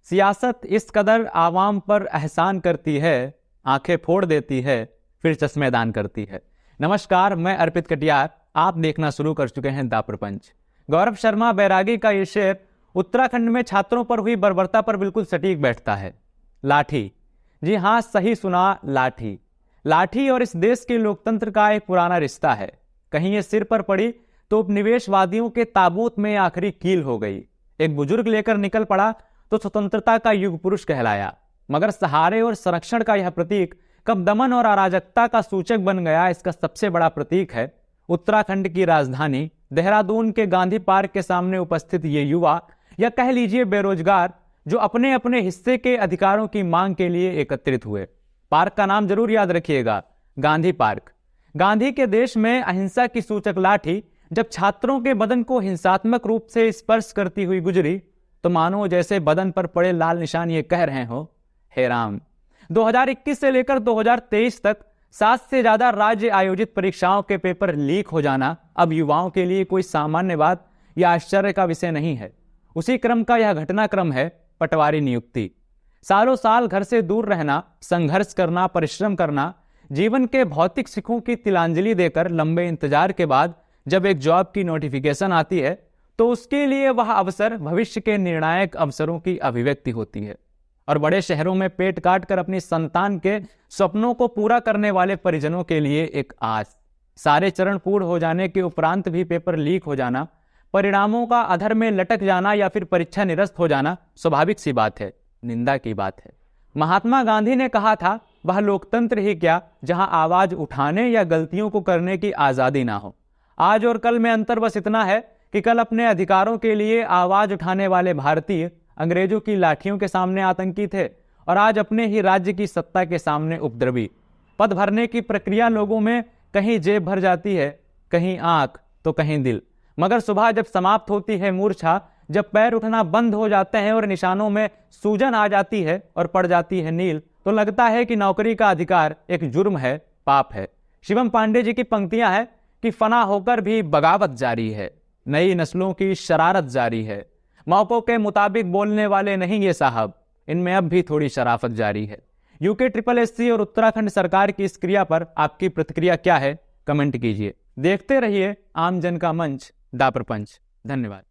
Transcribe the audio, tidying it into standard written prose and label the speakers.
Speaker 1: सियासत इस कदर आवाम पर एहसान करती है, आंखें फोड़ देती है, फिर चश्मेदान करती है। नमस्कार, मैं अर्पित कटियार, आप देखना शुरू कर चुके हैं दा प्रपंच। गौरव शर्मा बैरागी का ये शेर उत्तराखंड में छात्रों पर हुई बर्बरता पर बिल्कुल सटीक बैठता है। लाठी, जी हाँ, सही सुना, लाठी। लाठी और इस देश के लोकतंत्र का एक पुराना रिश्ता है। कहीं ये सिर पर पड़ी तो उपनिवेशवादियों के ताबूत में आखिरी कील हो गई। एक बुजुर्ग लेकर निकल पड़ा तो स्वतंत्रता का युग पुरुष कहलाया। मगर सहारे और संरक्षण का यह प्रतीक कब दमन और अराजकता का सूचक बन गया, इसका सबसे बड़ा प्रतीक है उत्तराखंड की राजधानी देहरादून के गांधी पार्क के सामने उपस्थित ये युवा, या कह लीजिए बेरोजगार, जो अपने अपने हिस्से के अधिकारों की मांग के लिए एकत्रित हुए। पार्क का नाम जरूर याद रखिएगा, गांधी पार्क। गांधी के देश में अहिंसा की सूचक लाठी जब छात्रों के बदन को हिंसात्मक रूप से स्पर्श करती हुई गुजरी तो मानो जैसे बदन पर पड़े लाल निशान ये कह रहे हो, हे राम। 2021 से लेकर 2023 तक 7 से ज्यादा राज्य आयोजित परीक्षाओं के पेपर लीक हो जाना अब युवाओं के लिए कोई सामान्य बात या आश्चर्य का विषय नहीं है। उसी क्रम का यह घटनाक्रम है पटवारी नियुक्ति। सालों साल घर से दूर रहना, संघर्ष करना, परिश्रम करना, जीवन के भौतिक सुखों की तिलांजलि देकर लंबे इंतजार के बाद जब एक जॉब की नोटिफिकेशन आती है तो उसके लिए वह अवसर भविष्य के निर्णायक अवसरों की अभिव्यक्ति होती है। और बड़े शहरों में पेट काट कर अपनी संतान के सपनों को पूरा करने वाले परिजनों के लिए एक आस। सारे चरण पूर्ण हो जाने के उपरांत भी पेपर लीक हो जाना, परिणामों का अधर में लटक जाना या फिर परीक्षा निरस्त हो जाना स्वाभाविक सी बात है, निंदा की बात है। महात्मा गांधी ने कहा था, वह लोकतंत्र ही क्या जहां आवाज उठाने या गलतियों को करने की आजादी ना हो। आज और कल में अंतर बस इतना है कि कल अपने अधिकारों के लिए आवाज उठाने वाले भारतीय अंग्रेजों की लाठियों के सामने आतंकी थे और आज अपने ही राज्य की सत्ता के सामने उपद्रवी। पद भरने की प्रक्रिया लोगों में कहीं जेब भर जाती है, कहीं आंख तो कहीं दिल। मगर सुबह जब समाप्त होती है मूर्छा, जब पैर उठना बंद हो जाते हैं और निशानों में सूजन आ जाती है और पड़ जाती है नील, तो लगता है कि नौकरी का अधिकार एक जुर्म है, पाप है। शिवम पांडे जी की पंक्तियां हैं कि फना होकर भी बगावत जारी है, नई नस्लों की शरारत जारी है, मौकों के मुताबिक बोलने वाले नहीं ये साहब, इनमें अब भी थोड़ी शराफत जारी है। यूके SSSC और उत्तराखंड सरकार की इस क्रिया पर आपकी प्रतिक्रिया क्या है, कमेंट कीजिए। देखते रहिए आम जन का मंच, दा प्रपंच। धन्यवाद।